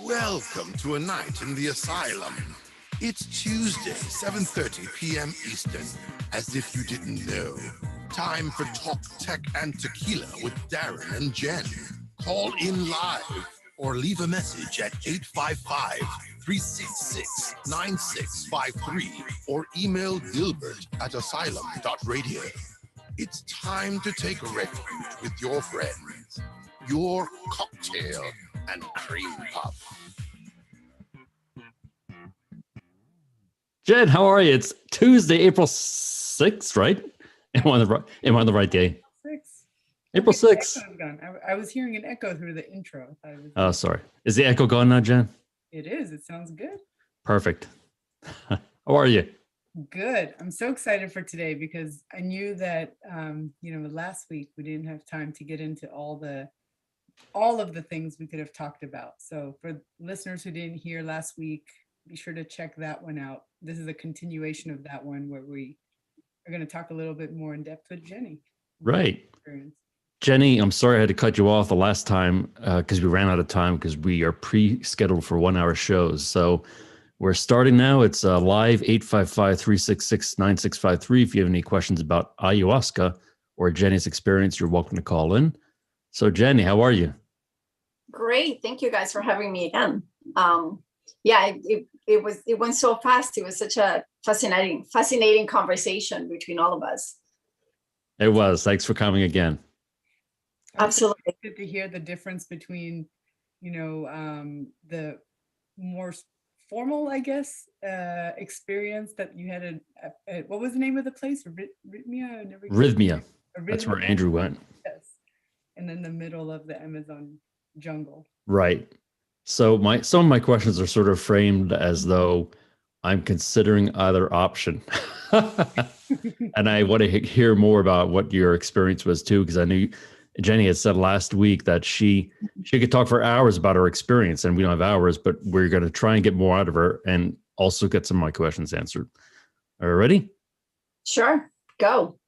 Welcome to a night in the Asylum. It's Tuesday, 7:30 p.m. Eastern, as if you didn't know. Time for Talk, Tech, and Tequila with Darren and Jen. Call in live or leave a message at 855-366-9653 or email gilbert@asylum.radio. It's time to take refuge with your friends, your cocktail and cream puff. Jen, how are you? It's Tuesday, April 6th, right? Am I on the right day? 6. April 6th. I was hearing an echo through the intro. Oh, sorry. Is the echo gone now, Jen? It is. It sounds good. Perfect. How are you? Good. I'm so excited for today because I knew that, last week we didn't have time to get into all of the things we could have talked about. So for listeners who didn't hear last week, be sure to check that one out. This is a continuation of that one where we are going to talk a little bit more in depth with Jenny. Right. Jenny, I'm sorry I had to cut you off the last time because we ran out of time because we are pre-scheduled for 1-hour shows. So we're starting now. It's live 855-366-9653. If you have any questions about ayahuasca or Jenny's experience, you're welcome to call in. So Jenny, how are you? Great. Thank you guys for having me again. It went so fast. It was such a fascinating conversation between all of us. It was. Thanks for coming again. Absolutely. Good to hear the difference between, the more formal, I guess, experience that you had at what was the name of the place? Rhythmia. That's where Andrew went. Yes. And then the middle of the Amazon jungle. Right. So some of my questions are sort of framed as though I'm considering either option. And I want to hear more about what your experience was too, because I knew Jenny had said last week that she could talk for hours about her experience, and we don't have hours, but we're going to try and get more out of her and also get some of my questions answered. Are you ready? Sure. Go.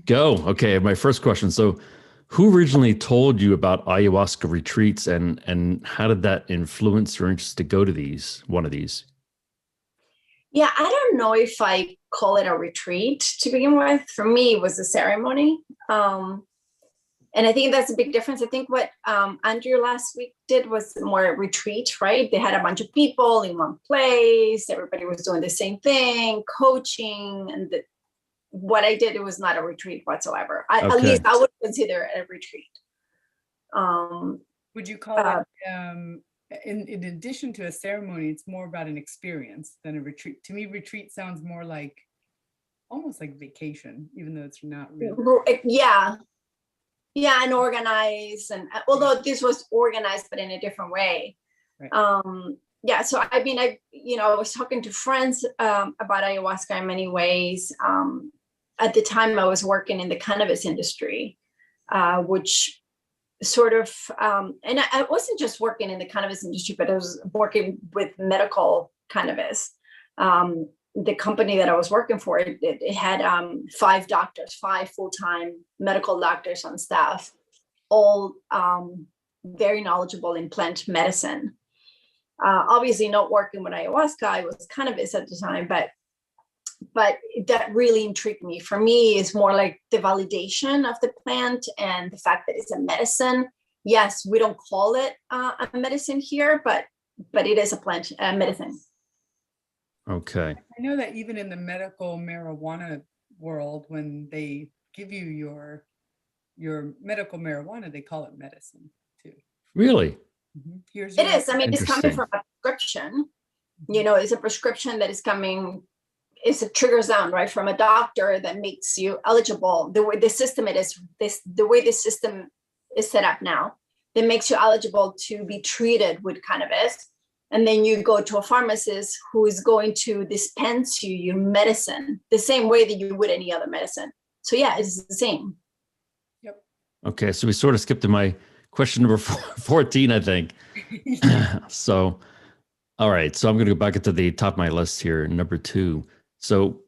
Go. Okay. My first question. So who originally told you about ayahuasca retreats and how did that influence your interest to go to one of these? Yeah, I don't know if I call it a retreat to begin with. For me, it was a ceremony. And I think that's a big difference. I think what Andrew last week did was more a retreat, right? They had a bunch of people in one place. Everybody was doing the same thing, coaching. And what I did, it was not a retreat whatsoever. At least I would consider it a retreat. Would you call it, in addition to a ceremony, it's more about an experience than a retreat? To me, retreat sounds more like, almost like vacation, even though it's not really. Yeah, and organized. And although this was organized, but in a different way. Right. So I mean, I was talking to friends about ayahuasca in many ways. At the time I was working in the cannabis industry, which sort of, and I wasn't just working in the cannabis industry, but I was working with medical cannabis. The company that I was working for, it had 5 doctors, 5 full-time medical doctors on staff, all very knowledgeable in plant medicine. Obviously not working with ayahuasca, I was cannabis at the time, but that really intrigued me. For me, it's more like the validation of the plant and the fact that it's a medicine. Yes, we don't call it a medicine here, but it is a plant medicine. Okay. I know that even in the medical marijuana world, when they give you your medical marijuana, they call it medicine too. Really? Mm-hmm. It is. I mean, it's coming from a prescription. It's a prescription that is coming. It triggers down right from a doctor that makes you eligible. The way the system is set up now, that makes you eligible to be treated with cannabis. And then you go to a pharmacist who is going to dispense you your medicine the same way that you would any other medicine. So yeah, it's the same. Yep. Okay, so we sort of skipped to my question number 14, I think. So, all right. So I'm going to go back into the top of my list here, number 2. So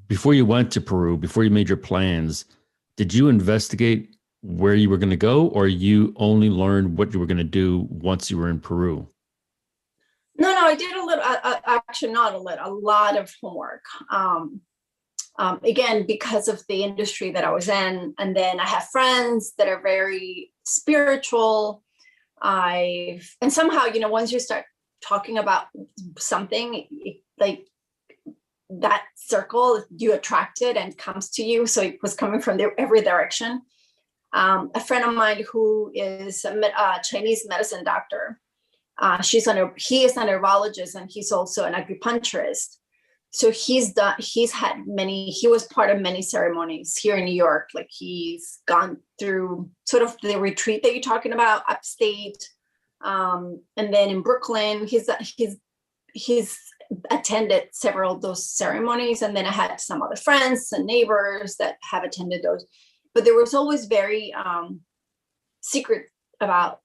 before you went to Peru, before you made your plans, did you investigate where you were going to go, or you only learned what you were going to do once you were in Peru? No, I did a little, actually not a little, a lot of homework. Again, because of the industry that I was in. And then I have friends that are very spiritual. And somehow, once you start talking about something, like that circle, you attract it and comes to you. So it was coming from every direction. A friend of mine who is a Chinese medicine doctor, he is a neurologist and he's also an acupuncturist. So he was part of many ceremonies here in New York. Like he's gone through sort of the retreat that you're talking about upstate. And then in Brooklyn, he's attended several of those ceremonies. And then I had some other friends and neighbors that have attended those. But there was always very secret about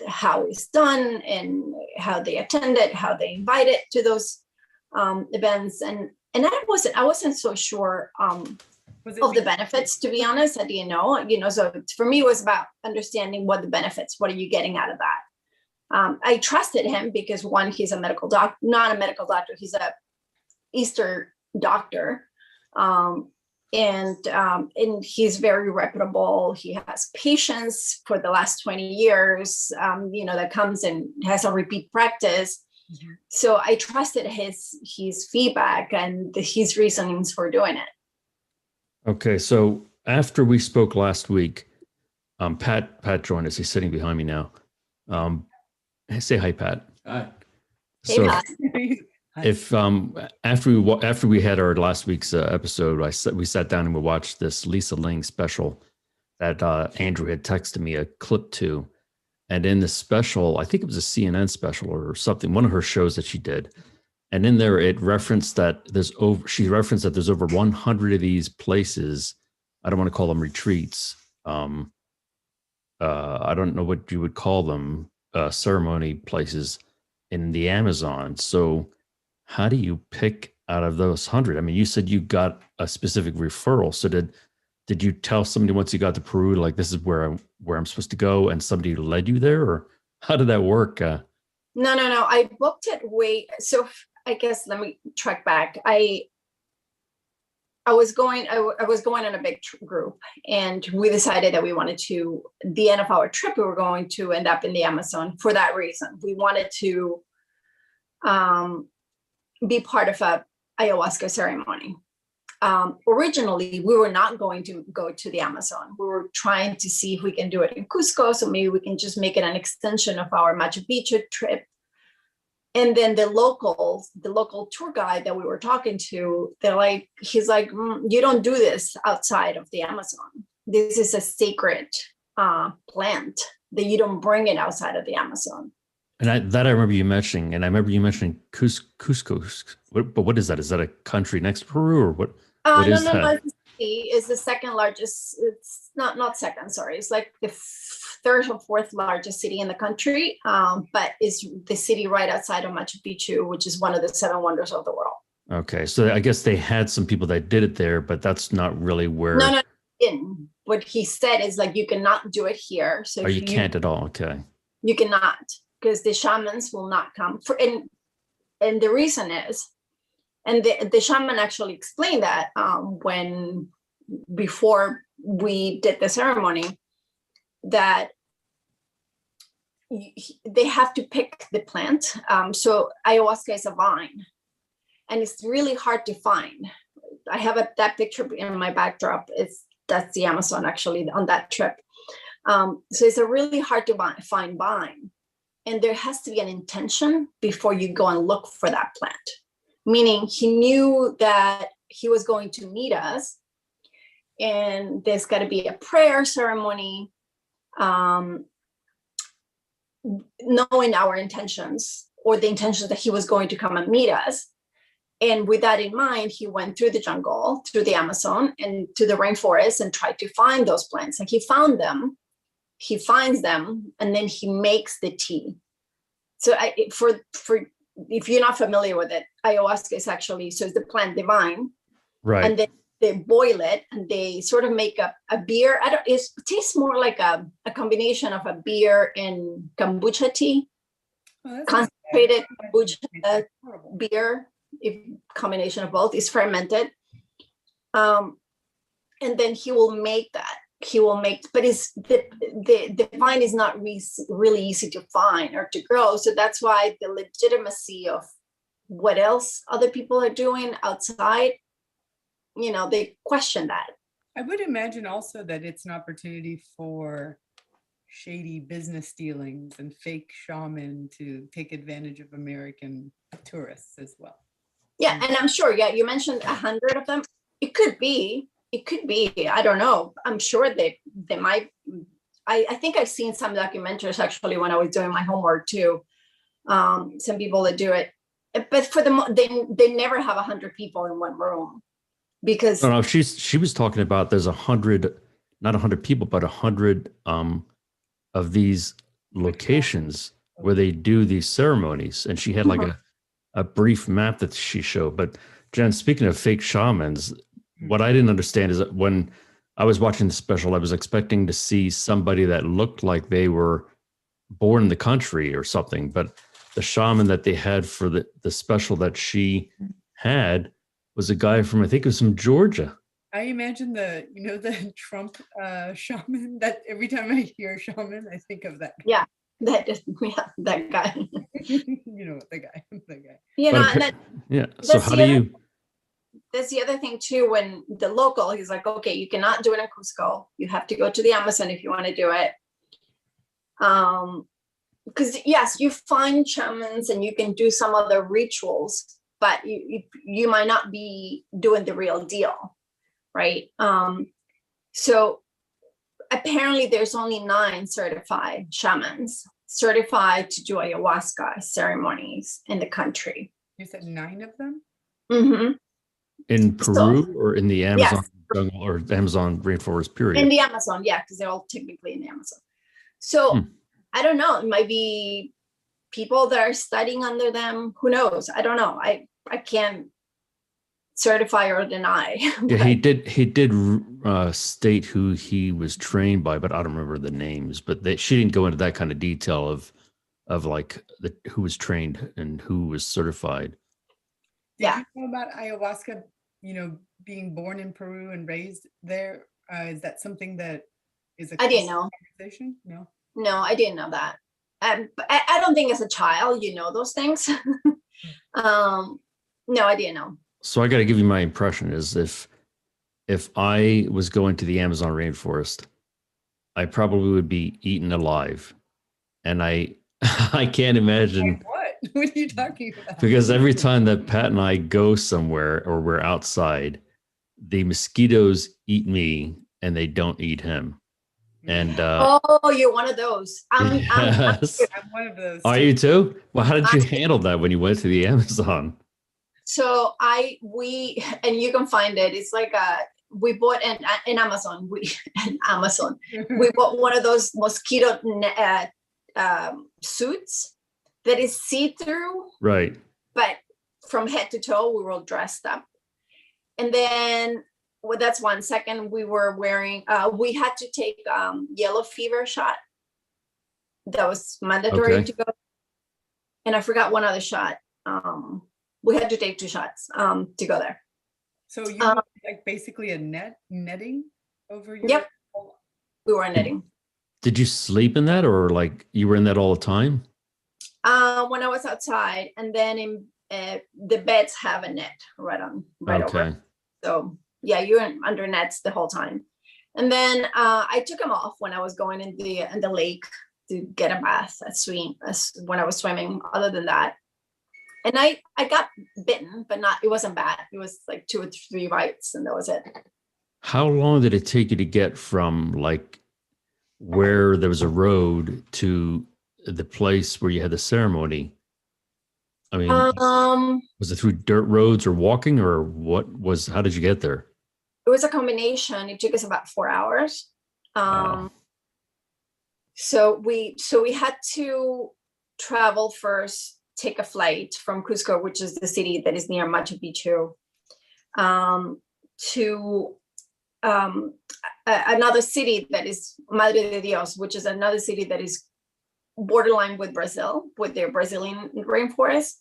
how it's done and how they attended, how they invited to those events, and I wasn't so sure of the benefits, to be honest. I didn't know, so for me it was about understanding what are you getting out of that. I trusted him because one, he's a medical doctor, not a medical doctor, he's a Eastern doctor. And he's very reputable. He has patients for the last 20 years, that comes and has a repeat practice. Mm-hmm. So I trusted his feedback and his reasonings for doing it. Okay, so after we spoke last week, Pat joined us. He's sitting behind me now. Say hi, Pat. Hi. So, Hey, Pat. If after we had our last week's episode, we sat down and we watched this Lisa Ling special that Andrew had texted me a clip to, and in the special, I think it was a CNN special or something, one of her shows that she did, and in there it referenced that there's over 100 of these places. I don't want to call them retreats. I don't know what you would call them, ceremony places in the Amazon. So how do you pick out of those 100? I mean, you said you got a specific referral. So did you tell somebody once you got to Peru, like, this is where I'm supposed to go, and somebody led you there, or how did that work? No. I booked it so I guess let me track back. I was going on a big group, and we decided that we wanted to, the end of our trip, we were going to end up in the Amazon for that reason. We wanted to be part of a ayahuasca ceremony. Originally, we were not going to go to the Amazon. We were trying to see if we can do it in Cusco, so maybe we can just make it an extension of our Machu Picchu trip. And then the local tour guide that we were talking to, he's like, you don't do this outside of the Amazon. This is a sacred plant that you don't bring it outside of the Amazon. And I remember you mentioning, and I remember you mentioning Cusco. But what is that? Is that a country next to Peru, or what? What is that? It's the second largest. It's not second. Sorry, it's like the third or fourth largest city in the country. But it's the city right outside of Machu Picchu, which is one of the 7 wonders of the world. Okay, so I guess they had some people that did it there, but that's not really where. No. What he said is like, you cannot do it here. So you can't at all. Okay. You cannot, because the shamans will not come for, and the reason is, and the shaman actually explained that before we did the ceremony, that they have to pick the plant. So ayahuasca is a vine, and it's really hard to find. I have that picture in my backdrop. That's the Amazon actually on that trip. So it's a really hard to find vine. And there has to be an intention before you go and look for that plant. Meaning he knew that he was going to meet us, and there's got to be a prayer ceremony, knowing our intentions, or the intentions that he was going to come and meet us. And with that in mind, he went through the jungle, through the Amazon, and to the rainforest, and tried to find those plants. And he found them. He finds them, and then he makes the tea. So for if you're not familiar with it, ayahuasca is actually, so it's the plant divine. Right. And then boil it and they sort of make a beer. It tastes more like a combination of a beer and kombucha tea, concentrated kombucha beer, if combination of both is fermented. And then he will make that. But the vine is not really easy to find or to grow. So that's why the legitimacy of what else other people are doing outside, they question that. I would imagine also that it's an opportunity for shady business dealings and fake shaman to take advantage of American tourists as well. Yeah, and I'm sure, you mentioned 100 of them. It could be, I don't know. I'm sure they might. I think I've seen some documentaries actually when I was doing my homework too. Some people that do it, but for they never have 100 people in one room because. No, she was talking about there's 100, not 100 people, but 100 of these locations where they do these ceremonies, and she had like a brief map that she showed. But Jen, speaking of fake shamans, what I didn't understand is that when I was watching the special, I was expecting to see somebody that looked like they were born in the country or something. But the shaman that they had for the special that she had was a guy from, I think it was from Georgia. I imagine the Trump shaman, that every time I hear shaman, I think of that. Yeah, that guy. The guy. So how do you? That's the other thing too, when the local, he's like, okay, you cannot do it in Cusco. You have to go to the Amazon if you want to do it. Because yes, you find shamans and you can do some other rituals, but you might not be doing the real deal, right? So apparently there's only 9 certified shamans certified to do ayahuasca ceremonies in the country. You said 9 of them? Mm-hmm. In Peru or in the Amazon jungle or Amazon rainforest period? In the Amazon, yeah, because they're all technically in the Amazon. So I don't know. It might be people that are studying under them. Who knows? I don't know. I can't certify or deny. Yeah, he did state who he was trained by, but I don't remember the names. But she didn't go into that kind of detail of like who was trained and who was certified. Did you know about ayahuasca, being born in Peru and raised there? Is that something that is a I didn't know. Conversation? No, I didn't know that. I don't think as a child, those things. No, I didn't know. So I got to give you my impression is if I was going to the Amazon rainforest, I probably would be eaten alive. And I can't imagine. Like what? What are you talking about? Because every time that Pat and I go somewhere or we're outside, the mosquitoes eat me and they don't eat him. And you're one of those. I'm one of those. Are you too? Well, how did you handle that when you went to the Amazon? So and you can find it. It's like we bought in Amazon. We bought one of those mosquito suits that is see-through. Right. But from head to toe, we were all dressed up. And then, that's one. Second, we were wearing, we had to take yellow fever shot. That was mandatory to go. And I forgot one other shot. We had to take 2 shots to go there. So you were like basically a netting over your. Yep. We were netting. Did you sleep in that, or like you were in that all the time? When I was outside, and then in the beds have a net right over. So yeah, you're under nets the whole time. And then I took them off when I was going in the lake to get a bath, when I was swimming. Other than that, and I got bitten, but it wasn't bad. It was like 2 or 3 bites, and that was it. How long did it take you to get from like where there was a road to the place where you had the ceremony? I mean, was it through dirt roads or walking, or how did you get there? It was a combination. It took us about 4 hours. Wow. So we had to travel first, take a flight from Cusco, which is the city that is near Machu Picchu, to another city that is Madre de Dios, which is another city that is borderline with Brazil, with their Brazilian rainforest.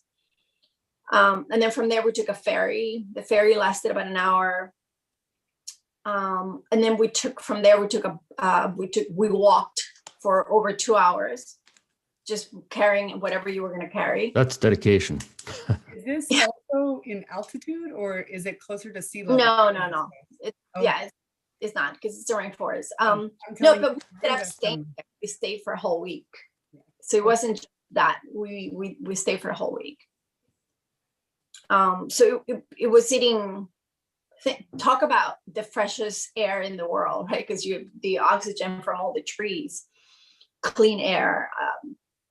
And then from there, we took a ferry. The ferry lasted about an hour. And then we walked for over 2 hours, just carrying whatever you were going to carry. That's dedication. Is this also in altitude, or is it closer to sea level? No. Yeah, it's not, because it's a rainforest. No, but we stayed for a whole week. So it wasn't just that. We stayed for a whole week. So it was sitting. Talk about the freshest air in the world, right? Because you have the oxygen from all the trees, clean air,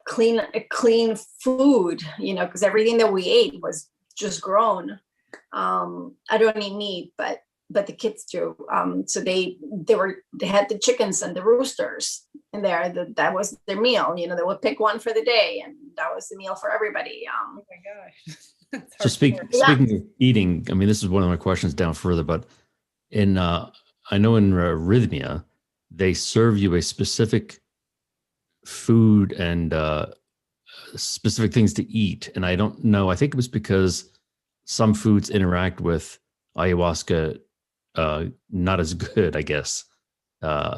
clean food, because everything that we ate was just grown. I don't eat meat, but the kids do. So they had the chickens and the roosters in there. That was their meal. They would pick one for the day, and that was the meal for everybody. Oh my gosh. So speaking of eating, I mean, this is one of my questions down further, but I know in Rhythmia, they serve you a specific food and specific things to eat. And I don't know, I think it was because some foods interact with ayahuasca not as good, I guess.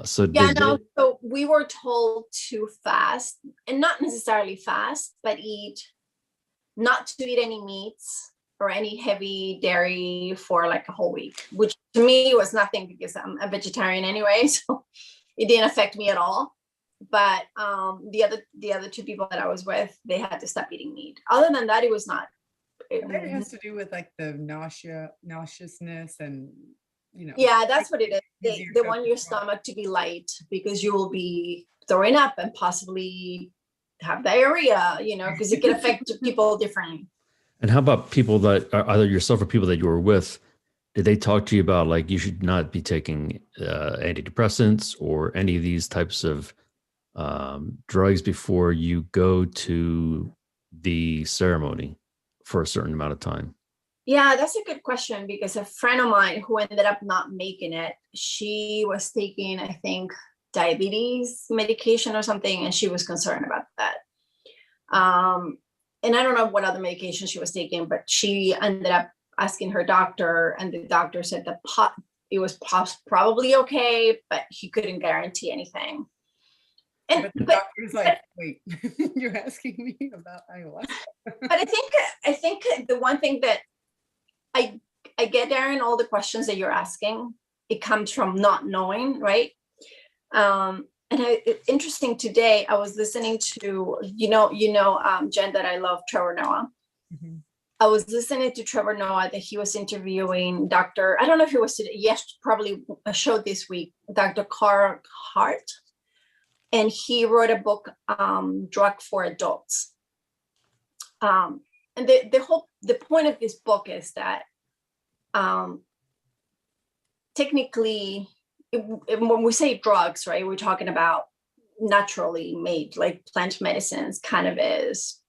So we were told to fast, and not necessarily fast, but not to eat any meats or any heavy dairy for like a whole week, which to me was nothing, because I'm a vegetarian anyway, so it didn't affect me at all. But the other two people that I was with, they had to stop eating meat. Other than that, it was not. It has to do with like the nauseousness and Yeah, that's what it is. They want your stomach to be light, because you will be throwing up and possibly have diarrhea, because it can affect people differently. And how about people that are either yourself or people that you were with? Did they talk to you about like you should not be taking antidepressants or any of these types of drugs before you go to the ceremony for a certain amount of time? Yeah, that's a good question, because a friend of mine who ended up not making it, she was taking, I think, diabetes medication or something, and she was concerned about that. And I don't know what other medication she was taking, but she ended up asking her doctor, and the doctor said that it was probably okay, but he couldn't guarantee anything. But the doctor's like, wait, you're asking me about ayahuasca? But I think the one thing that I get, Darren, all the questions that you're asking, it comes from not knowing, right? Interesting, today I was listening to, Jen, that I love Trevor Noah. Mm-hmm. I was listening to Trevor Noah, that he was interviewing Dr. I don't know if it was today, yes, probably a show this week, Dr. Carl Hart. And he wrote a book, Drug for Adults. And the point of this book is that technically, when we say drugs, right, we're talking about naturally made, like plant medicines, cannabis,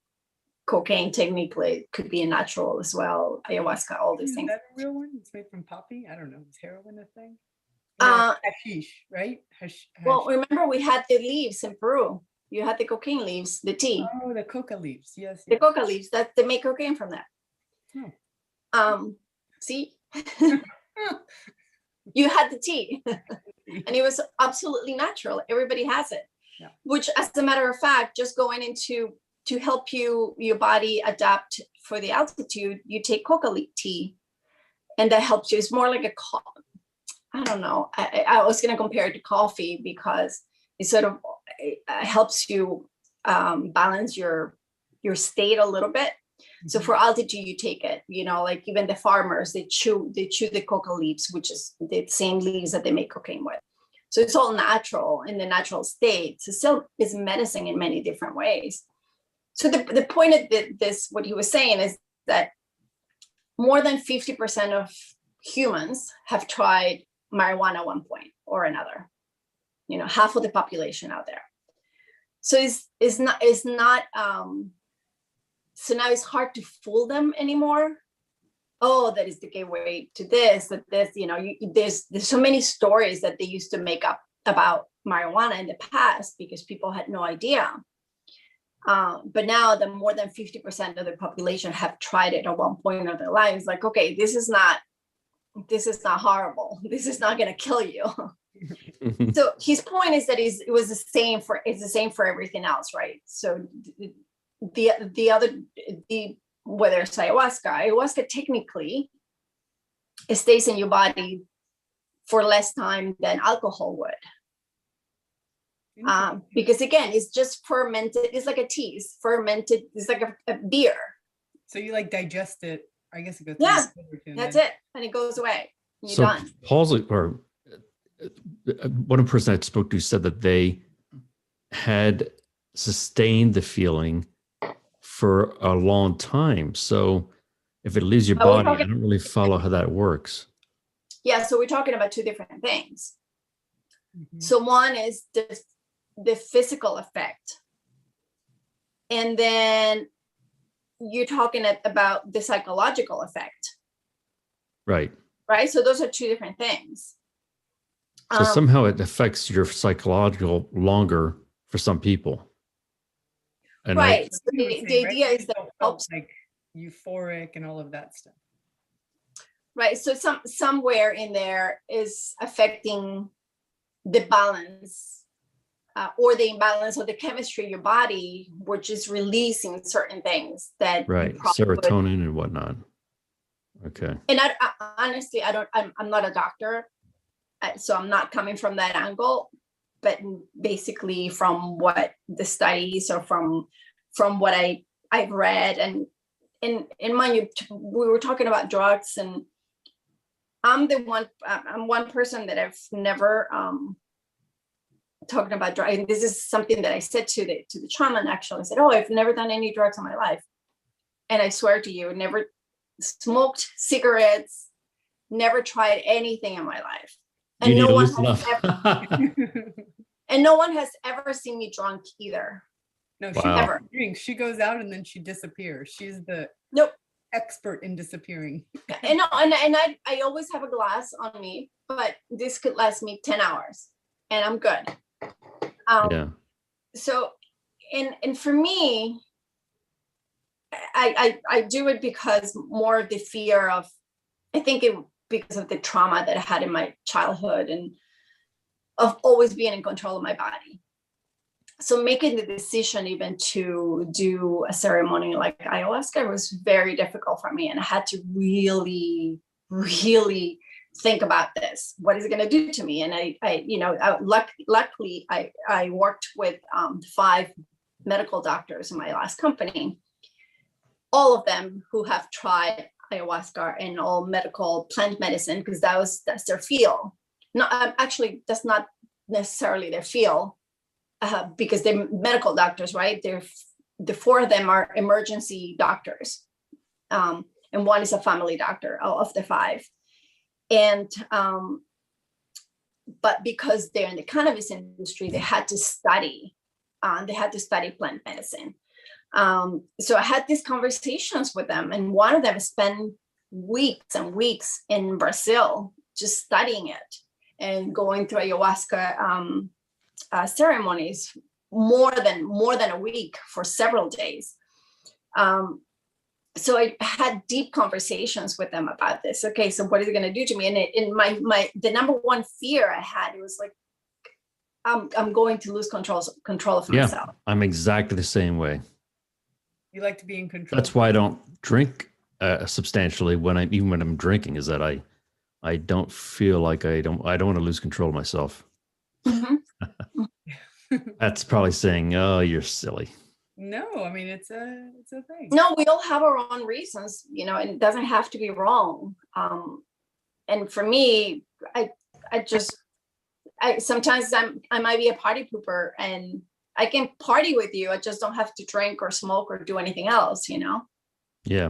cocaine. Technically could be a natural as well, ayahuasca, all these things. Is that a real one? It's made from poppy? I don't know. Is heroin a thing? Hashish, right? Well, remember we had the leaves in Peru. You had the cocaine leaves, the tea. Oh, the coca leaves. Yes. The coca leaves, that they make cocaine from that. See? You had the tea, and it was absolutely natural. Everybody has it. Yeah. Which, as a matter of fact, just going into to help your body adapt for the altitude, you take coca leaf tea, and that helps you. It's more like I don't know. I was going to compare it to coffee, because it sort of helps you balance your state a little bit. So for altitude, you take it, like even the farmers, they chew the coca leaves, which is the same leaves that they make cocaine with. So it's all natural in the natural state. So still is medicine in many different ways. So the point of this, what he was saying, is that more than 50% of humans have tried marijuana at one point or another, half of the population out there. So it's not so now it's hard to fool them anymore. oh, that is the gateway to this, that this, there's so many stories that they used to make up about marijuana in the past because people had no idea. But now the more than 50% of the population have tried it at one point of their lives. Like, okay, this is not horrible. This is not going to kill you. So his point is that it's the same for everything else, right? So whether it's ayahuasca technically, it stays in your body for less time than alcohol would. Because again, it's just fermented. It's like a tea. It's fermented. It's like a beer. So you like digest it. I guess it goes. Yeah, that's it, and it goes away. You're done. One person I spoke to said that they had sustained the feeling for a long time. So if it leaves your body, I don't really follow how that works. Yeah, so we're talking about two different things. Mm-hmm. So one is the physical effect, and then you're talking about the psychological effect. Right. So those are two different things. So somehow it affects your psychological longer for some people. And right. So the idea is that it helps, like euphoric and all of that stuff. Right. So somewhere in there is affecting the balance or the imbalance of the chemistry of your body, which is releasing certain things that serotonin and whatnot. Okay. And I honestly, I'm not a doctor, so I'm not coming from that angle, but basically from what the studies or from what I've read and in mind you, we were talking about drugs, and I'm one person that I've never talking about drugs. And this is something that I said to the shaman actually. I said, oh, I've never done any drugs in my life. And I swear to you, never smoked cigarettes, never tried anything in my life. And no one has ever seen me drunk either. No, she never drinks. She goes out and then she disappears. She's the expert in disappearing. And I always have a glass on me, but this could last me 10 hours and I'm good. So, and for me, I do it because more of the fear of, I think because of the trauma that I had in my childhood and of always being in control of my body. So making the decision even to do a ceremony like ayahuasca was very difficult for me. And I had to really, really think about this. What is it going to do to me? And luckily I worked with 5 medical doctors in my last company, all of them who have tried ayahuasca and all medical plant medicine, because that's their field. No, actually, that's not necessarily their field, because they're medical doctors, right? The 4 of them are emergency doctors, and one is a family doctor of the 5. And but because they're in the cannabis industry, they had to study plant medicine. So I had these conversations with them, and one of them spent weeks and weeks in Brazil just studying it and going through ayahuasca ceremonies more than a week for several days. So I had deep conversations with them about this. Okay, so what is it going to do to me? And the number one fear I had, it was like, I'm going to lose control of myself. I'm exactly the same way. You like to be in control. That's why I don't drink substantially when I'm drinking, is that I don't feel like I don't want to lose control of myself. Mm-hmm. That's probably saying, oh, you're silly. No, I mean, it's a thing. No, we all have our own reasons, and it doesn't have to be wrong. And for me, I sometimes I might be a party pooper and I can party with you. I just don't have to drink or smoke or do anything else, Yeah.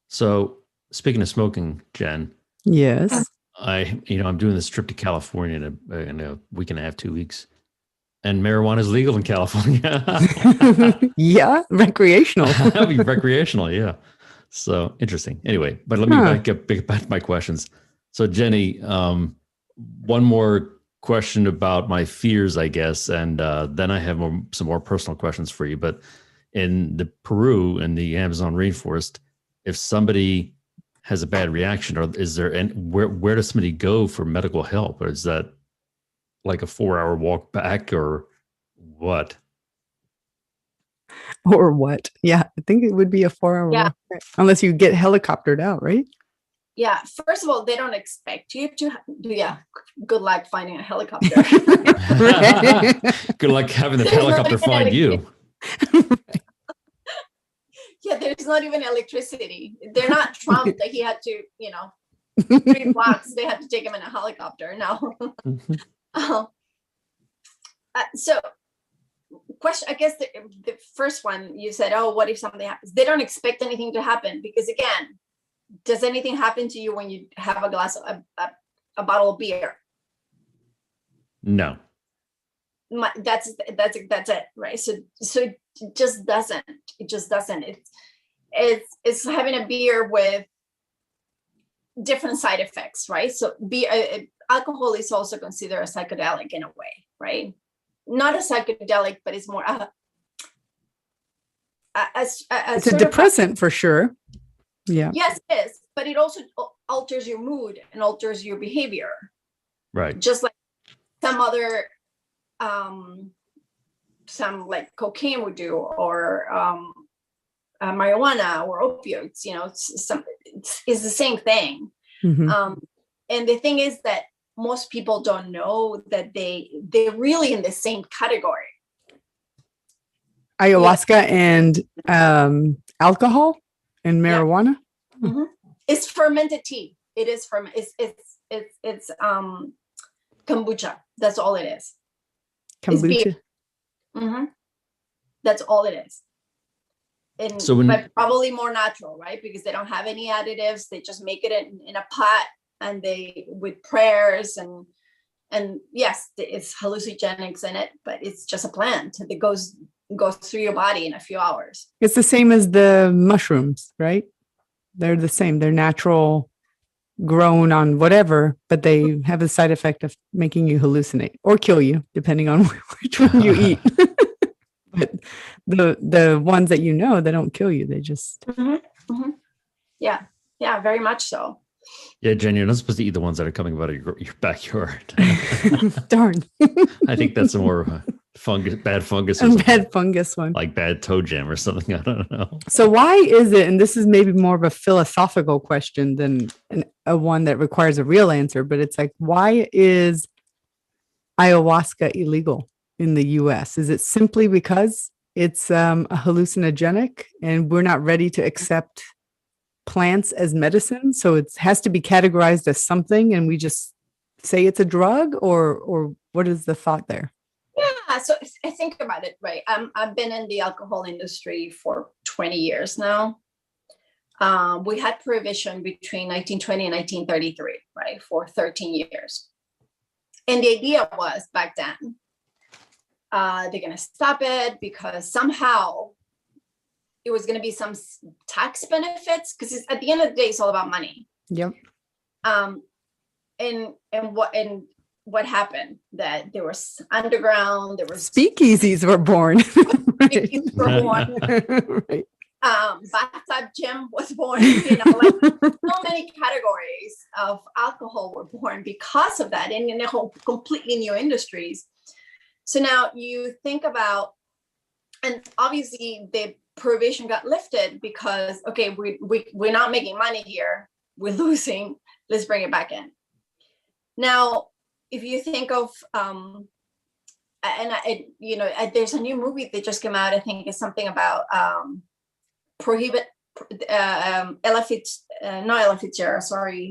So speaking of smoking, Jen. Yes. I'm doing this trip to California in a week and a half, 2 weeks. And marijuana is legal in California. Yeah, recreational. Recreational, yeah. So interesting. Anyway, but let me back to my questions. So Jenny, one more question about my fears, I guess, and then I have some more personal questions for you. But in the Peru and the Amazon rainforest, if somebody has a bad reaction, or is there, and where does somebody go for medical help? Or is that like a 4-hour walk back, or what? Or what? Yeah, I think it would be a 4-hour walk, unless you get helicoptered out, right? Yeah. First of all, they don't expect you to. Good luck finding a helicopter. Good luck having the helicopter find you. Yeah, there's not even electricity. They're not Trump that he had to, 3 blocks. They had to take him in a helicopter. No. So, question. I guess the first one you said, "Oh, what if something happens?" They don't expect anything to happen because, again, does anything happen to you when you have a bottle of beer? No. That's it, right? So it just doesn't. It just doesn't. It's having a beer with different side effects, right? So alcohol is also considered a psychedelic in a way, right? Not a psychedelic, but it's more it's a depressant for sure. Yeah. Yes, it is, but it also alters your mood and alters your behavior. Right. Just like some other, some like cocaine would do, or marijuana or opioids. It's the same thing. Mm-hmm. And the thing is that most people don't know that they're really in the same category. Ayahuasca and alcohol and marijuana. Yeah. Mm-hmm. It's fermented tea. It is it's kombucha. That's all it is. Kombucha. Mm-hmm. That's all it is. And so but probably more natural, right? Because they don't have any additives. They just make it in a pot, and they with prayers and yes, it's hallucinogenics in it, but it's just a plant that goes through your body in a few hours. It's the same as the mushrooms, right? They're the same. They're natural, grown on whatever, but they have a side effect of making you hallucinate or kill you, depending on which one you eat. But the ones that they don't kill you. They just Yeah, very much so. Yeah, Jen, you're not supposed to eat the ones that are coming out of your backyard. Darn. I think that's a more bad fungus. A bad fungus one. Like bad toe jam or something. I don't know. So why is it, and this is maybe more of a philosophical question than a one that requires a real answer, but it's like, why is ayahuasca illegal in the US? Is it simply because it's a hallucinogenic and we're not ready to accept plants as medicine, so it has to be categorized as something and we just say it's a drug, or what is the thought there? Yeah, so I think about it, right? I've been in the alcohol industry for 20 years now. We had prohibition between 1920 and 1933, right, for 13 years. And the idea was back then, they're going to stop it because somehow it was going to be some tax benefits, because at the end of the day, it's all about money. Yep. And what happened? That there was underground, there was speakeasies were born. Speakeasies were born. Right. Bathtub gym was born. So many categories of alcohol were born because of that, and in a whole completely new industries. So now you think about, and obviously the prohibition got lifted because, okay, we're not making money here, we're losing, let's bring it back in. Now, if you think of, there's a new movie that just came out, I think it's something about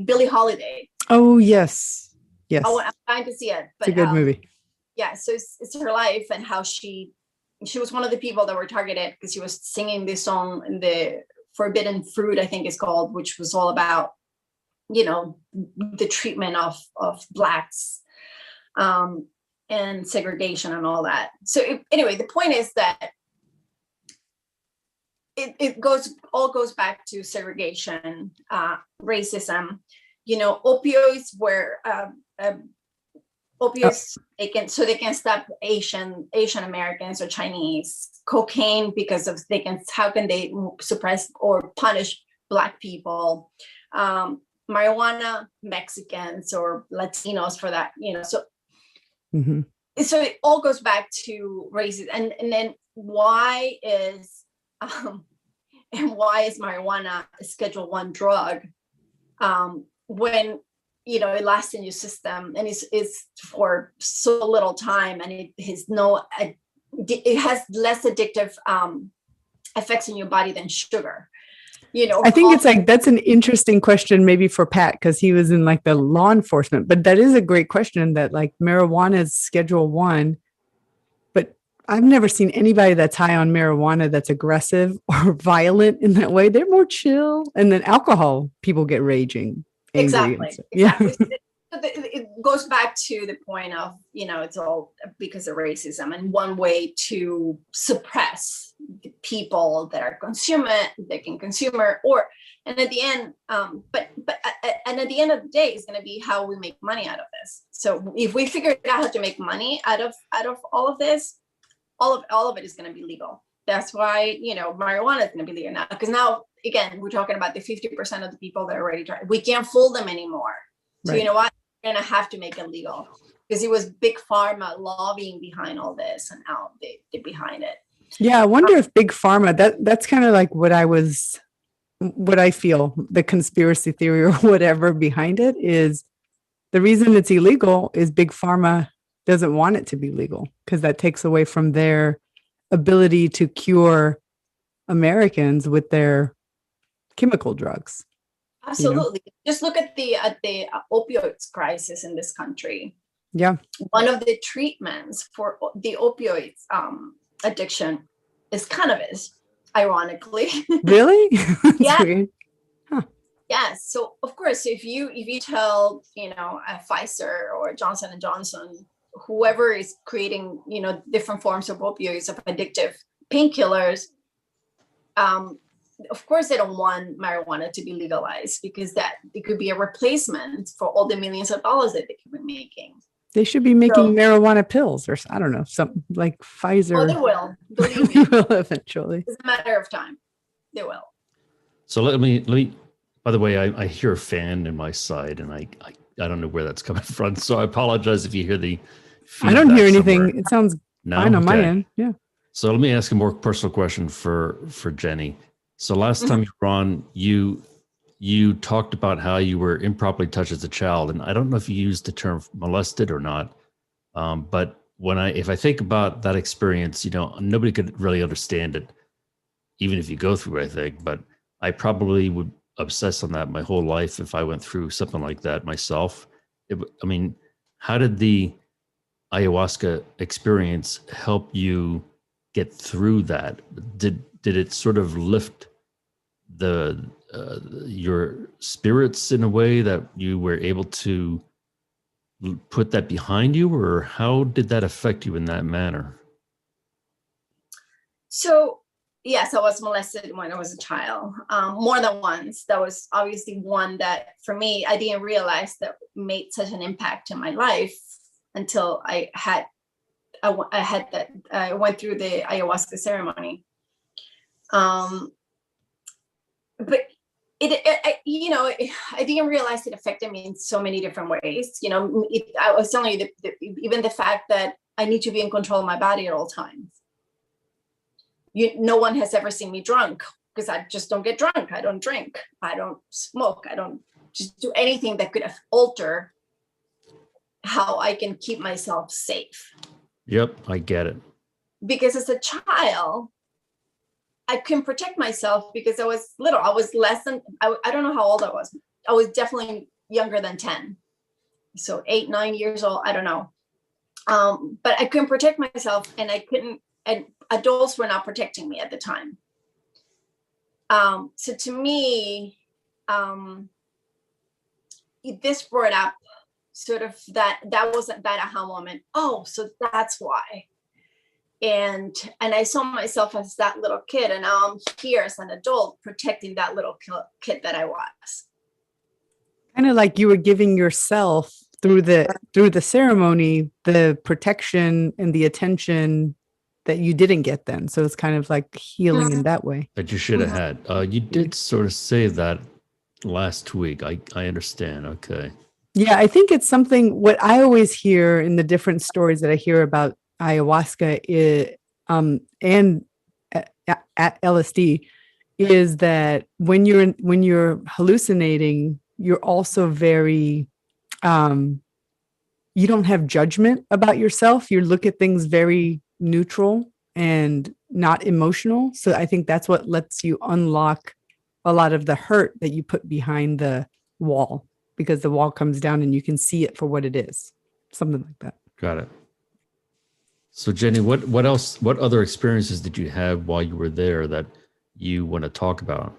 Billie Holiday. Oh, yes. Yes. Oh, I'm trying to see it. But, it's a good movie. Yeah, so it's her life and how she was one of the people that were targeted because she was singing this song in the Forbidden Fruit, I think it's called, which was all about, the treatment of Blacks and segregation and all that. So anyway, the point is that it all goes back to segregation, racism. Opioids were opioids taken so they can stop Asian Americans or Chinese. Cocaine because of how can they suppress or punish Black people? Marijuana, Mexicans or Latinos for that. So so it all goes back to racism, and then why is marijuana a Schedule I drug when it lasts in your system and is for so little time, and it has less addictive effects in your body than sugar. I think it's like, that's an interesting question maybe for Pat, because he was in like the law enforcement, but that is a great question that like marijuana is Schedule I, but I've never seen anybody that's high on marijuana that's aggressive or violent in that way. They're more chill. And then alcohol, people get raging. Exactly. Yeah. It goes back to the point of, it's all because of racism, and one way to suppress the people that are consumer, and at the end, and at the end of the day, it's going to be how we make money out of this. So if we figure out how to make money out of all of this, all of it is going to be legal. That's why, marijuana is going to be legal now, because now, again, we're talking about the 50% of the people that are already trying. We can't fool them anymore. So you know what? We're going to have to make it legal, because it was big pharma lobbying behind all this, and now they're behind it. Yeah, I wonder if big pharma, that's kind of like what I feel, the conspiracy theory or whatever behind it is, the reason it's illegal is big pharma doesn't want it to be legal, because that takes away from their ability to cure Americans with their chemical drugs. Absolutely. Just look at the opioids crisis in this country. Yeah. One of the treatments for the opioids addiction is cannabis, ironically. Really? Yeah. Weird. Huh. Yes. So of course, if you tell Pfizer or Johnson and Johnson, whoever is creating different forms of opioids, of addictive painkillers, of course they don't want marijuana to be legalized, because that it could be a replacement for all the millions of dollars that they could be making. They should be making marijuana pills, or I don't know, something like Pfizer. Oh, they will. Believe me. They will eventually. It's a matter of time. They will. So let me. By the way, I hear a fan in my side, and I don't know where that's coming from. So I apologize if you hear the. I don't hear anything. Somewhere. It sounds fine on my end. Yeah. So let me ask a more personal question for Jenny. So last time you were on, you talked about how you were improperly touched as a child, and I don't know if you used the term molested or not. But if I think about that experience, nobody could really understand it, even if you go through it, I think. But I probably would obsess on that my whole life if I went through something like that myself. How did the ayahuasca experience help you get through that? Did it sort of lift your spirits in a way that you were able to put that behind you, or how did that affect you in that manner? So yes, I was molested when I was a child, more than once. That was obviously one that, for me, I didn't realize that made such an impact in my life until I went through the ayahuasca ceremony. But I didn't realize it affected me in so many different ways. I was telling you that even the fact that I need to be in control of my body at all times. No one has ever seen me drunk, because I just don't get drunk. I don't drink. I don't smoke. I don't just do anything that could alter how I can keep myself safe. Yep, I get it. Because as a child, I couldn't protect myself because I was little. I was less than, I don't know how old I was. I was definitely younger than 10. So 8, 9 years old, I don't know. But I couldn't protect myself, and and adults were not protecting me at the time. So to me, this brought up sort of that was that aha moment. Oh, so that's why. And I saw myself as that little kid, and now I'm here as an adult protecting that little kid that I was. Kind of like you were giving yourself through the ceremony the protection and the attention that you didn't get then. So it's kind of like healing in that way. That you should have had. You did sort of say that last week. I understand. Okay. Yeah, I think it's something, what I always hear in the different stories that I hear about ayahuasca and at LSD is that when you're hallucinating, you're also very you don't have judgment about yourself. You look at things very neutral and not emotional. So I think that's what lets you unlock a lot of the hurt that you put behind the wall, because the wall comes down and you can see it for what it is. Something like that. Got it. So Jenny, what else, what other experiences did you have while you were there that you want to talk about?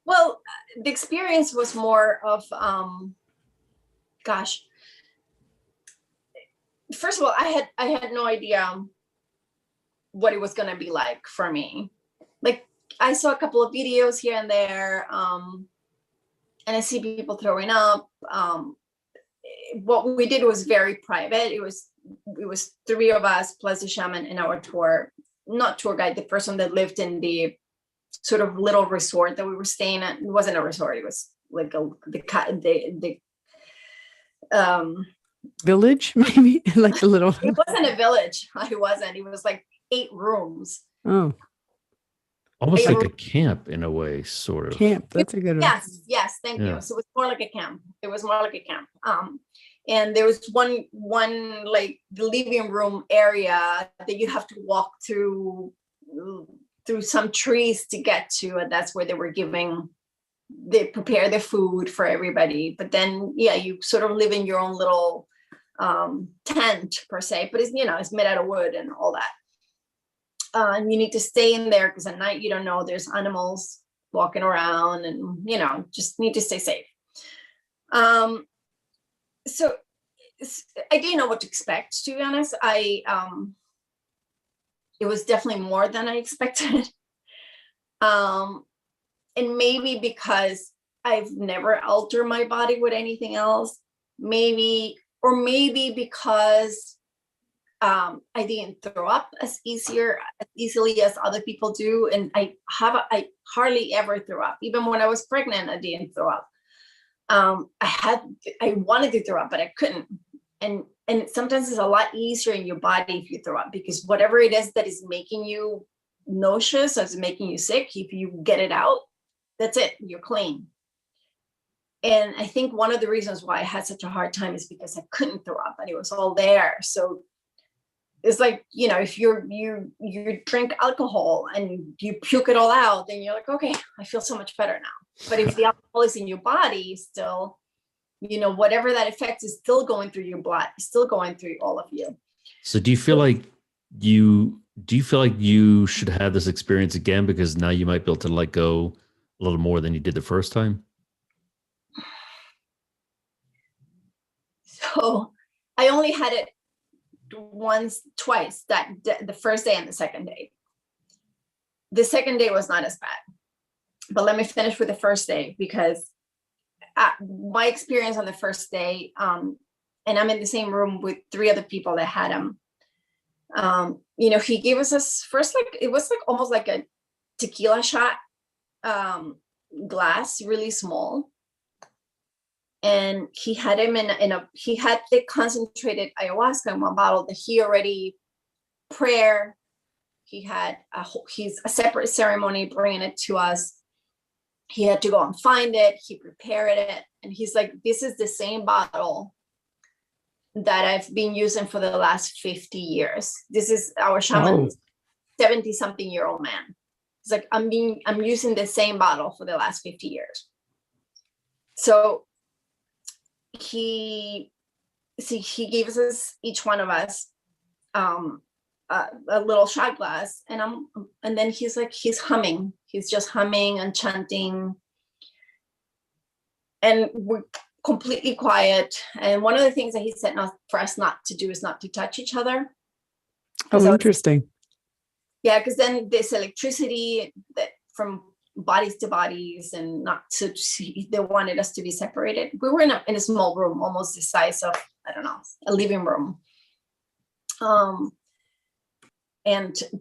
Well, the experience was more of, first of all, I had no idea what it was going to be like for me. Like, I saw a couple of videos here and there, and I see people throwing up. What we did was very private. It was 3 of us plus the shaman in our tour, not tour guide, the person that lived in the sort of little resort that we were staying at. It wasn't a resort. It was like the village, maybe like a little. It wasn't a village. It wasn't. It was like 8 rooms. Oh, almost like a camp in a way, sort of. Camp. That's a good one. Yes. Thank you. So it was more like a camp. And there was one like the living room area that you have to walk through some trees to get to, and that's where they prepare the food for everybody. But then, you sort of live in your own little tent per se, but it's made out of wood and all that. And you need to stay in there because at night you don't know, there's animals walking around, and just need to stay safe. So I didn't know what to expect, to be honest. It was definitely more than I expected. And maybe because I've never altered my body with anything else, maybe because I didn't throw up as easily as other people do. And I hardly ever threw up. Even when I was pregnant, I didn't throw up. I wanted to throw up, but I couldn't. And sometimes it's a lot easier in your body if you throw up, because whatever it is that is making you nauseous, as making you sick, if you get it out, that's it, you're clean. And I think one of the reasons why I had such a hard time is because I couldn't throw up, and it was all there. So it's like, if you drink alcohol and you puke it all out, then you're like, okay, I feel so much better now. But if the alcohol is in your body still, whatever that effect is still going through your blood, still going through all of you. So do you feel like you should have this experience again, because now you might be able to let go a little more than you did the first time? So I only had it twice, the first day and the second day. The second day was not as bad, but let me finish with the first day, because my experience on the first day, and I'm in the same room with 3 other people that had him. He gave us this first, it was almost like a tequila shot glass, really small. And he had him he had the concentrated ayahuasca in one bottle that he already prayer. He had a separate ceremony bringing it to us. He had to go and find it. He prepared it. And he's like, this is the same bottle that I've been using for the last 50 years. This is our shaman, 70-something-year-old man. It's like, I'm using the same bottle for the last 50 years. So he gave us, each one of us, a little shot glass, and then he's humming. He's just humming and chanting, and we're completely quiet. And one of the things that he said for us not to do is not to touch each other. Oh, interesting. Yeah, because then this electricity that from bodies to bodies, and not to see, they wanted us to be separated. We were in a small room, almost the size of, I don't know, a living room.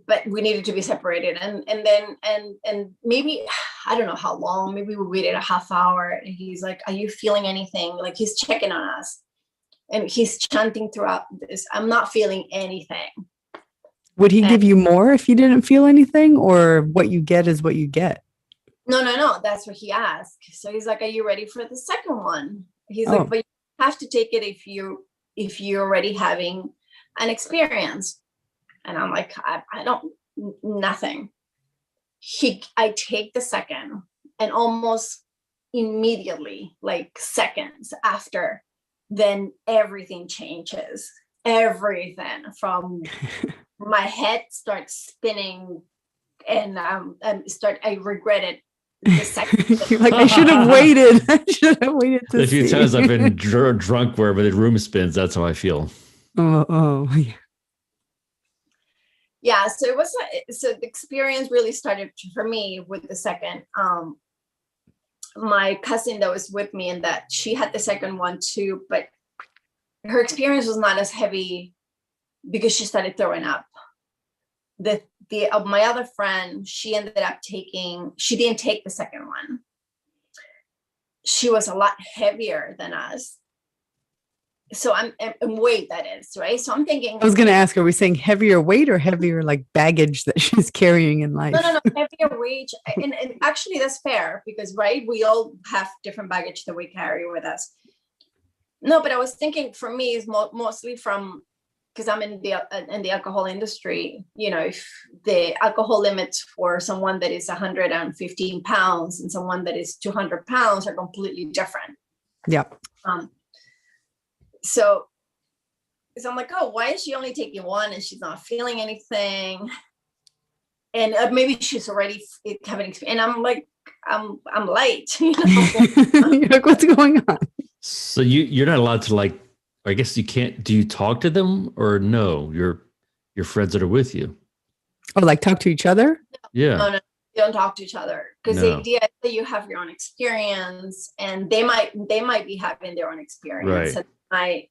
But we needed to be separated, and maybe, I don't know how long, maybe we waited a half hour, and he's like, are you feeling anything? Like, he's checking on us, and he's chanting throughout this, I'm not feeling anything. Would he give you more if you didn't feel anything, or what you get is what you get? No, that's what he asked. So he's like, are you ready for the second one? He's like, but you have to take it if you're already having an experience. And I'm like, I don't, nothing. I take the second, and almost immediately, like seconds after, then everything changes. Everything from my head starts spinning, and I regret it the second. You're like, I should have waited. I should have waited to A few see. times I've been drunk where the room spins. That's how I feel. Oh. Yeah, so it was, so the experience really started for me with the second. My cousin that was with me, and that she had the second one too, but her experience was not as heavy because she started throwing up. My other friend, she ended up she didn't take the second one. She was a lot heavier than us. So I'm weight, that is, right? So I'm thinking, I was going to ask, are we saying heavier weight or heavier like baggage that she's carrying in life? No, heavier weight. And actually that's fair, because, right, we all have different baggage that we carry with us. No, but I was thinking, for me, is mostly from, because I'm in the alcohol industry, if the alcohol limits for someone that is 115 pounds and someone that is 200 pounds are completely different. Yeah. So I'm like, oh, why is she only taking one and she's not feeling anything? And maybe she's already having experience. And I'm like, I'm late. You're like, what's going on? So you're not allowed to, like, I guess you can't. Do you talk to them, or no? Your friends that are with you. Oh, like talk to each other? Yeah. No, they don't talk to each other, because the idea is that you have your own experience, and they might be having their own experience. Right.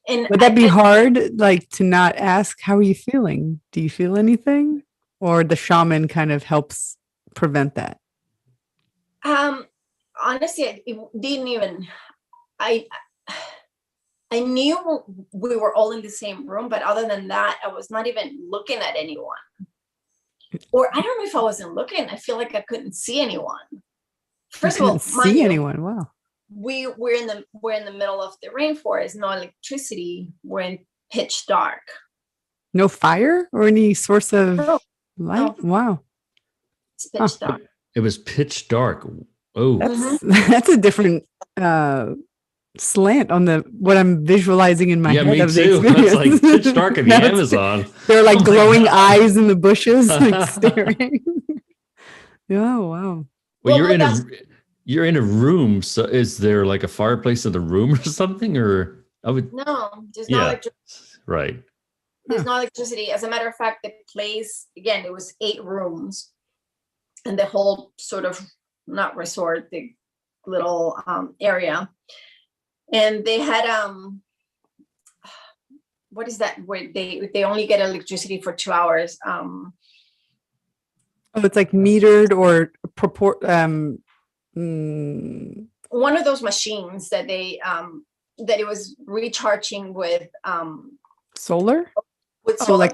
Would that be hard, like, to not ask, how are you feeling? Do you feel anything? Or the shaman kind of helps prevent that? Honestly, it didn't even, I knew we were all in the same room, but other than that, I was not even looking at anyone. Or I don't know if I wasn't looking. I feel like I couldn't see anyone. First of all, see anyone? Wow. We're in the middle of the rainforest, no electricity. We're in pitch dark. No fire or any source of light? No. Wow. It's pitch dark. It was pitch dark. Oh, that's a different slant on what I'm visualizing in my head. Me of too. The experience. It's like pitch dark in the Amazon. They're like glowing eyes in the bushes, like staring. Oh, wow. Well, you're in a room. So is there like a fireplace in the room or something? Or no, there's no electricity. Right. There's no electricity. As a matter of fact, the place, again, it was 8 rooms, and the whole sort of, not resort, the little area. And they had what is that, where they only get electricity for 2 hours. Oh, it's like metered or one of those machines that they that it was recharging with solar. With solar.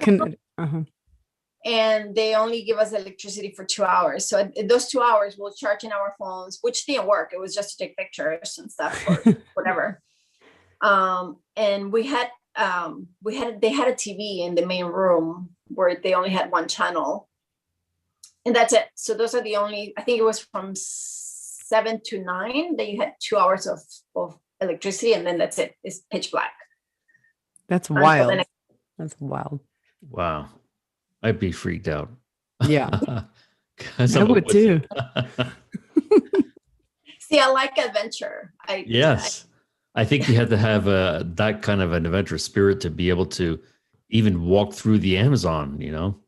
And they only give us electricity for 2 hours. So in those 2 hours, we'll charge in our phones, which didn't work. It was just to take pictures and stuff or whatever. And they had a TV in the main room where they only had one channel, and that's it. So those are the only, I think it was from 7 to 9 that you had 2 hours of electricity, and then that's it. It's pitch black. That's wild. That's wild. Wow. I'd be freaked out. Yeah. I would too. See, I like adventure. I think you have to have that kind of an adventurous spirit to be able to even walk through the Amazon, you know?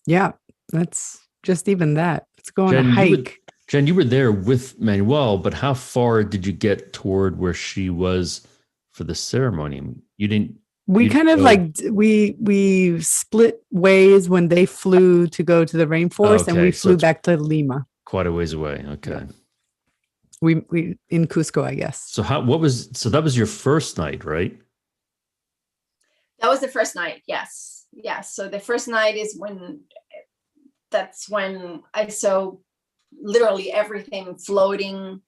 Yeah, that's just even that. Let's go on a Jen, hike. Jen, you were there with Manuel, but how far did you get toward where she was for the ceremony? You didn't. We you kind of go- like we split ways when they flew to go to the rainforest, and Okay, we so flew it's back to Lima. quite a ways away. Okay. We in Cusco, I guess. So that was your first night, right? That was the first night. Yes. So the first night is that's when I saw literally everything floating.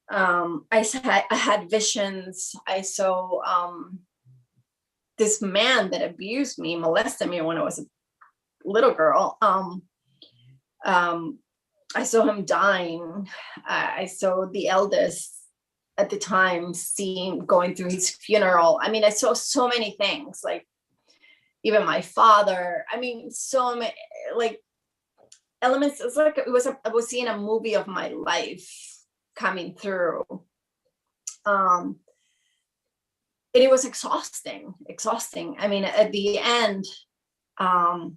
I had visions. I saw this man that abused me, molested me when I was a little girl. I saw him dying. I saw the eldest at the time going through his funeral. I mean, I saw so many things, like even my father. I mean, so many like elements. It's like I was seeing a movie of my life coming through. And it was exhausting. I mean, at the end, I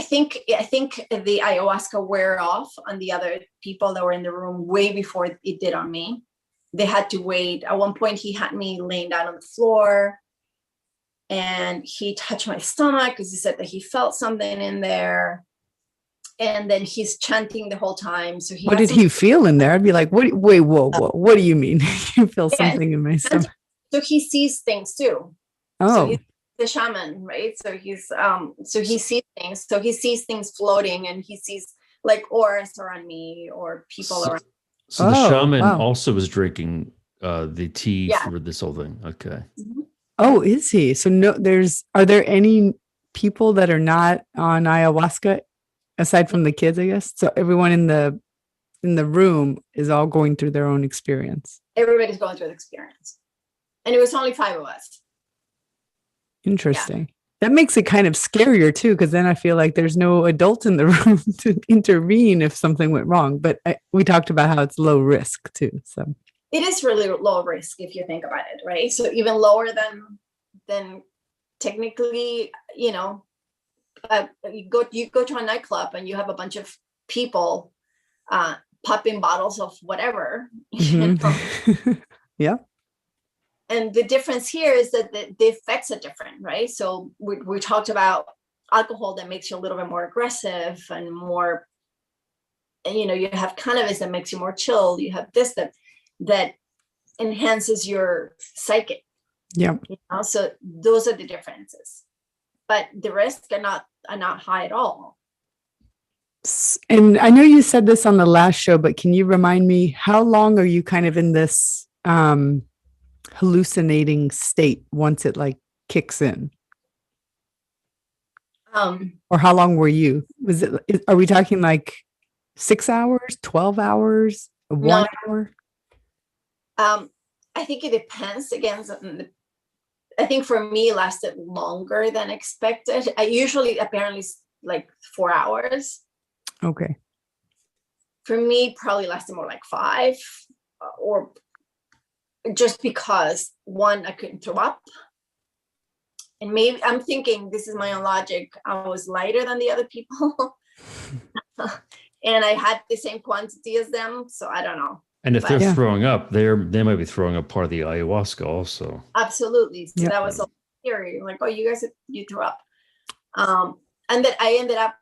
think the ayahuasca wear off on the other people that were in the room way before it did on me. They had to wait. At one point, he had me laying down on the floor, and he touched my stomach because he said that he felt something in there. And then he's chanting the whole time. So What did he feel in there? I'd be like, "What? Wait, whoa! What do you mean? You feel something in my stomach?" So he sees things too. Oh, So he's the shaman, right? So he sees things. So he sees things floating, and he sees like auras around me or people around. So the shaman wow. also was drinking the tea Yeah. for this whole thing. Okay. Oh, is he? So no, are there any people that are not on ayahuasca aside from the kids, I guess? So everyone in the room is all going through their own experience. Everybody's going through the experience. And it was only 5 of us. Interesting. That makes it kind of scarier too, because then I feel like there's no adult in the room to intervene if something went wrong. But we talked about how it's low risk too. So it is really low risk if you think about it, right? So even lower than technically, you know, you go to a nightclub and you have a bunch of people popping bottles of whatever. mm-hmm. Yeah. And the difference here is that the effects are different, right? So we talked about alcohol that makes you a little bit more aggressive and more, you know, you have cannabis that makes you more chill. You have this that enhances your psychic. Yeah. You know? So those are the differences. But the risks are not high at all. And I know you said this on the last show, but can you remind me, how long are you kind of in this hallucinating state once it like kicks in? Or how long were you? Are we talking like 6 hours, 12 hours, 1 hour? I think it depends. Again, I think for me it lasted longer than expected. I usually apparently like 4 hours. Okay. For me, probably lasted more like 5, or just because one, I couldn't throw up. And maybe I'm thinking, this is my own logic, I was lighter than the other people. And I had the same quantity as them. So I don't know. And if they're throwing up, they might be throwing up part of the ayahuasca also. Absolutely. So that was a theory. Like, oh, you threw up. And then I ended up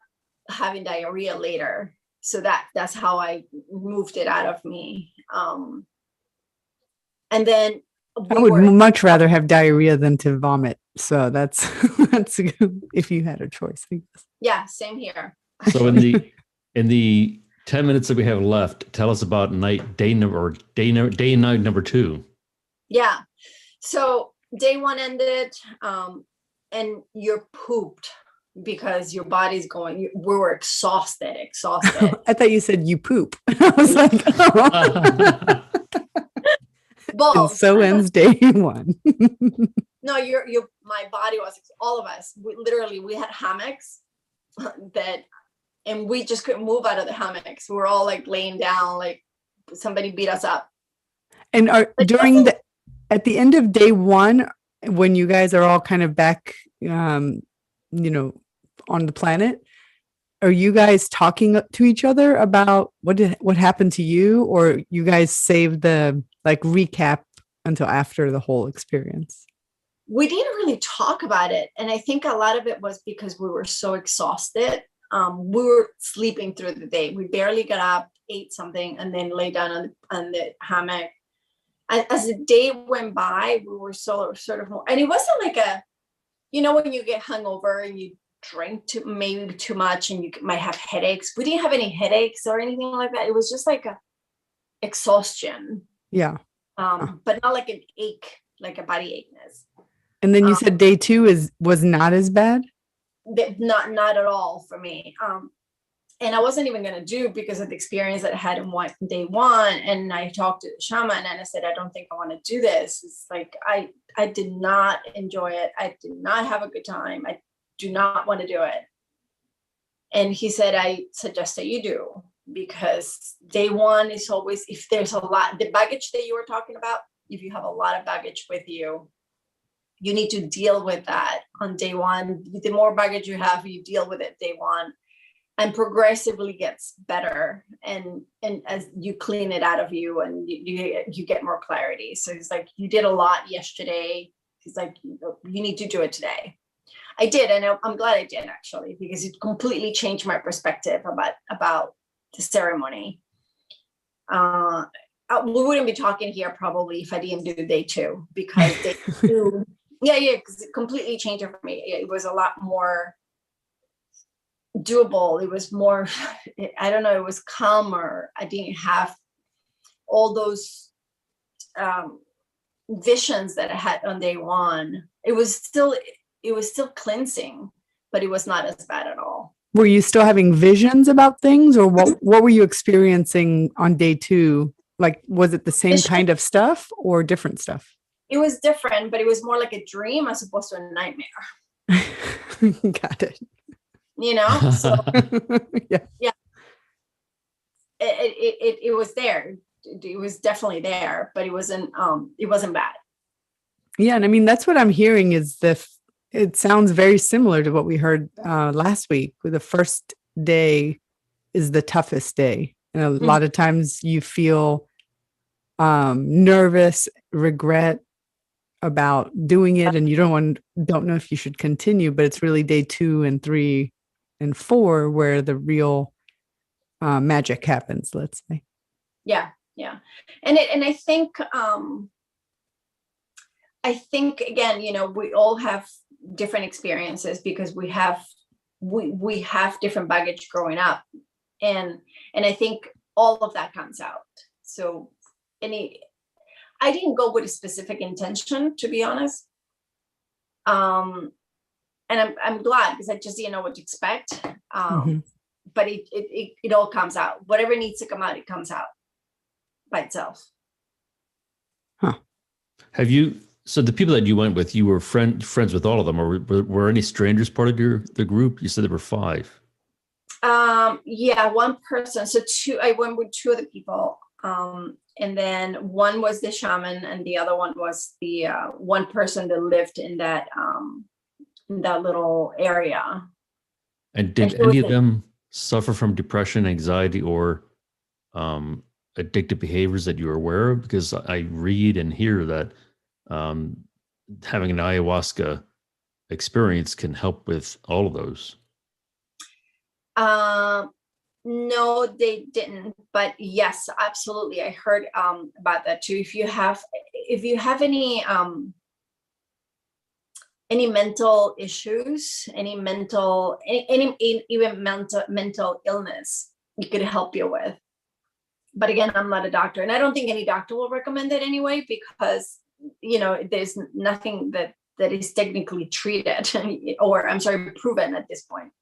having diarrhea later. So that's how I moved it out of me. And then I would much rather have diarrhea than to vomit. So that's if you had a choice, I guess. Yeah, same here. So in the 10 minutes that we have left, tell us about day and night number 2. Yeah. So day 1 ended, and you're pooped because your body's going. We were exhausted. I thought you said you poop. I was like, oh. Both. And so ends day 1. No, my body was, all of us. We had hammocks and we just couldn't move out of the hammocks. We were all like laying down, like somebody beat us up. And at the end of day 1, when you guys are all kind of back, you know, on the planet, are you guys talking to each other about what happened to you, or you guys save the like recap until after the whole experience? We didn't really talk about it. And I think a lot of it was because we were so exhausted. We were sleeping through the day. We barely got up, ate something, and then lay down on the hammock. And as the day went by, we were sort of more, and it wasn't like when you get hungover and you drink maybe too much and you might have headaches. We didn't have any headaches or anything like that. It was just like a exhaustion. Yeah. But not like an ache, like a body acheness. And then you said day 2 was not as bad? Not at all for me. And I wasn't even going to do because of the experience that I had in day 1. And I talked to the shaman and I said, I don't think I want to do this. It's like, I did not enjoy it. I did not have a good time. I do not want to do it. And he said, I suggest that you do, because day 1 is always, if there's a lot, the baggage that you were talking about, if you have a lot of baggage with you, you need to deal with that on day 1. The more baggage you have, you deal with it day 1, and progressively gets better. And as you clean it out of you, and you get more clarity. So he's like, you did a lot yesterday. He's like, you need to do it today. I did, and I'm glad I did, actually, because it completely changed my perspective about the ceremony. We wouldn't be talking here probably if I didn't do day 2, because day 2, because it completely changed it for me. It was a lot more doable. It was more, I don't know, it was calmer. I didn't have all those visions that I had on day 1. It was still cleansing, but it was not as bad at all. Were you still having visions about things, or what were you experiencing on day 2? Like, was it the same kind of stuff or different stuff? It was different, but it was more like a dream as opposed to a nightmare. Got it. So yeah. It was there. It was definitely there, but it wasn't bad. Yeah. And I mean, that's what I'm hearing is it sounds very similar to what we heard last week, where the first day is the toughest day. And a lot of times you feel nervous, regret about doing it, and you don't know if you should continue, but it's really day 2 and 3 and 4 where the real magic happens, let's say. Yeah. And I think again, we all have different experiences because we have different baggage growing up, and I think all of that comes out. So I didn't go with a specific intention, to be honest. And I'm glad, because I just didn't know what to expect. But it all comes out. Whatever needs to come out, it comes out by itself. Huh. So the people that you went with, you were friends with all of them, or were any strangers part of the group? You said there were 5. Yeah, one person. So 2. I went with 2 other people. And then one was the shaman, and the other one was the one person that lived in that little area. And did any of them suffer from depression, anxiety, or addictive behaviors that you're aware of? Because I read and hear that having an ayahuasca experience can help with all of those. No, they didn't. But yes, absolutely. I heard about that too. If you have any mental issues, even mental illness, it could help you with. But again, I'm not a doctor, and I don't think any doctor will recommend it anyway, because there's nothing that is technically treated or proven at this point.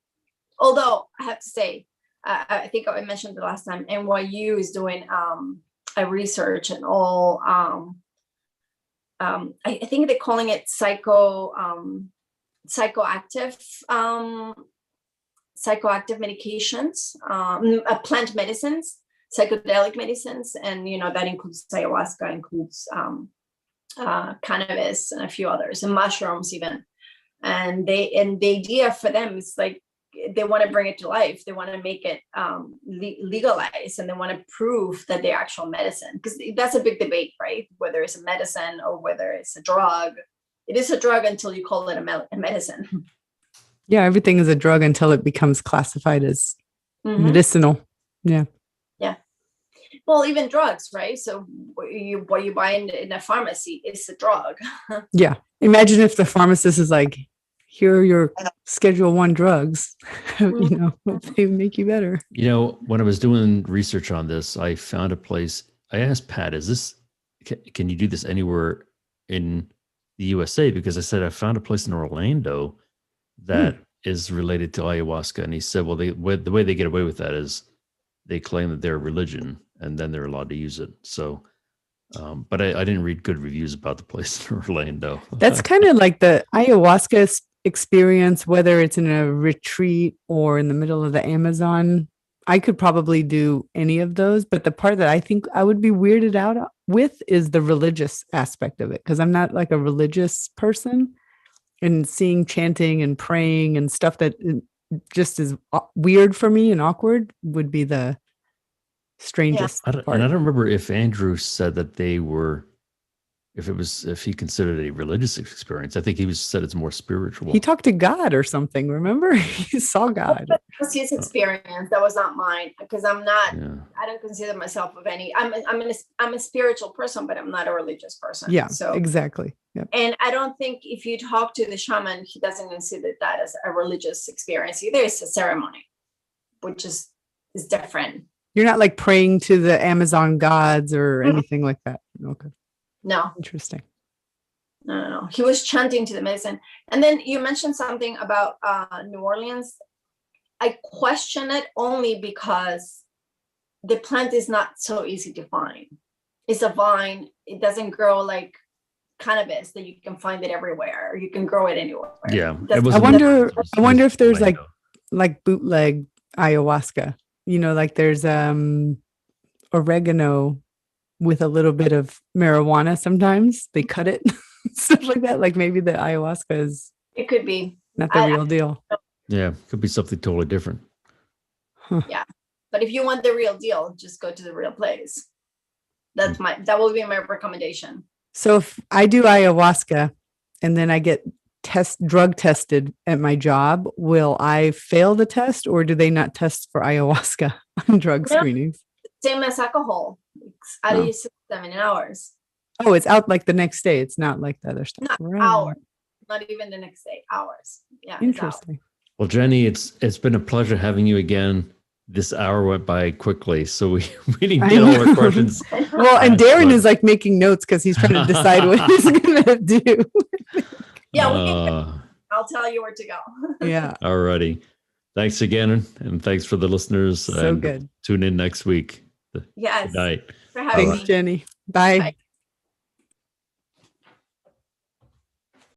Although I have to say, I think I mentioned the last time, NYU is doing a research and all. I think they're calling it psychoactive medications, plant medicines, psychedelic medicines, and that includes ayahuasca, includes cannabis and a few others, and mushrooms even. And the idea for them is like they want to bring it to life. They want to make it legalized, and they want to prove that they're actual medicine, because that's a big debate, right? Whether it's a medicine or whether it's a drug. It is a drug until you call it a medicine. Yeah, everything is a drug until it becomes classified as medicinal. Yeah. Yeah. Well, even drugs, right? So what you buy in a pharmacy is a drug. Yeah. Imagine if the pharmacist is like, here are your Schedule 1 drugs. They make you better. When I was doing research on this, I found a place. I asked Pat, can you do this anywhere in the USA? Because I said, I found a place in Orlando that is related to ayahuasca. And he said, well, the way they get away with that is they claim that they're a religion and then they're allowed to use it. So, but I didn't read good reviews about the place in Orlando. That's kind of like the ayahuasca experience, whether it's in a retreat or in the middle of the Amazon. I could probably do any of those, but the part that I think I would be weirded out with is the religious aspect of it, because I'm not like a religious person, and seeing chanting and praying and stuff that just is weird for me and awkward would be the strangest part. And I don't remember if Andrew said that they were, if he considered it a religious experience. I think he said it's more spiritual. He talked to God or something. Remember, he saw God. That was his experience. That was not mine, because I'm not. Yeah. I don't consider myself of any. I'm a spiritual person, but I'm not a religious person. Yeah. So exactly. Yep. And I don't think if you talk to the shaman, he doesn't consider that as a religious experience either. It's a ceremony, which is different. You're not like praying to the Amazon gods or anything like that. Okay. No. Interesting. No. He was chanting to the medicine. And then you mentioned something about New Orleans. I question it only because the plant is not so easy to find. It's a vine. It doesn't grow like cannabis that you can find it everywhere. You can grow it anywhere. Yeah. I wonder if there's like bootleg ayahuasca. Like there's oregano with a little bit of marijuana. Sometimes they cut it, stuff like that. Like maybe the ayahuasca is. It could be not the real deal. Yeah, could be something totally different. Huh. Yeah, but if you want the real deal, just go to the real place. That will be my recommendation. So if I do ayahuasca and then I get drug tested at my job, will I fail the test, or do they not test for ayahuasca on drug screenings? Same as alcohol. It's out of 7 hours. Oh, it's out like the next day. It's not like the other stuff. Not hours. Not even the next day. Hours. Yeah. Interesting. Well, Jenny, it's been a pleasure having you again. This hour went by quickly, so we didn't get all our questions. Well, and Darren is like making notes because he's trying to decide what he's going to do. Yeah, I'll tell you where to go. Yeah. All righty. Thanks again, and thanks for the listeners. So good. Tune in next week. Yes. Good night. For having Thanks, me. Jenny. Bye. Bye.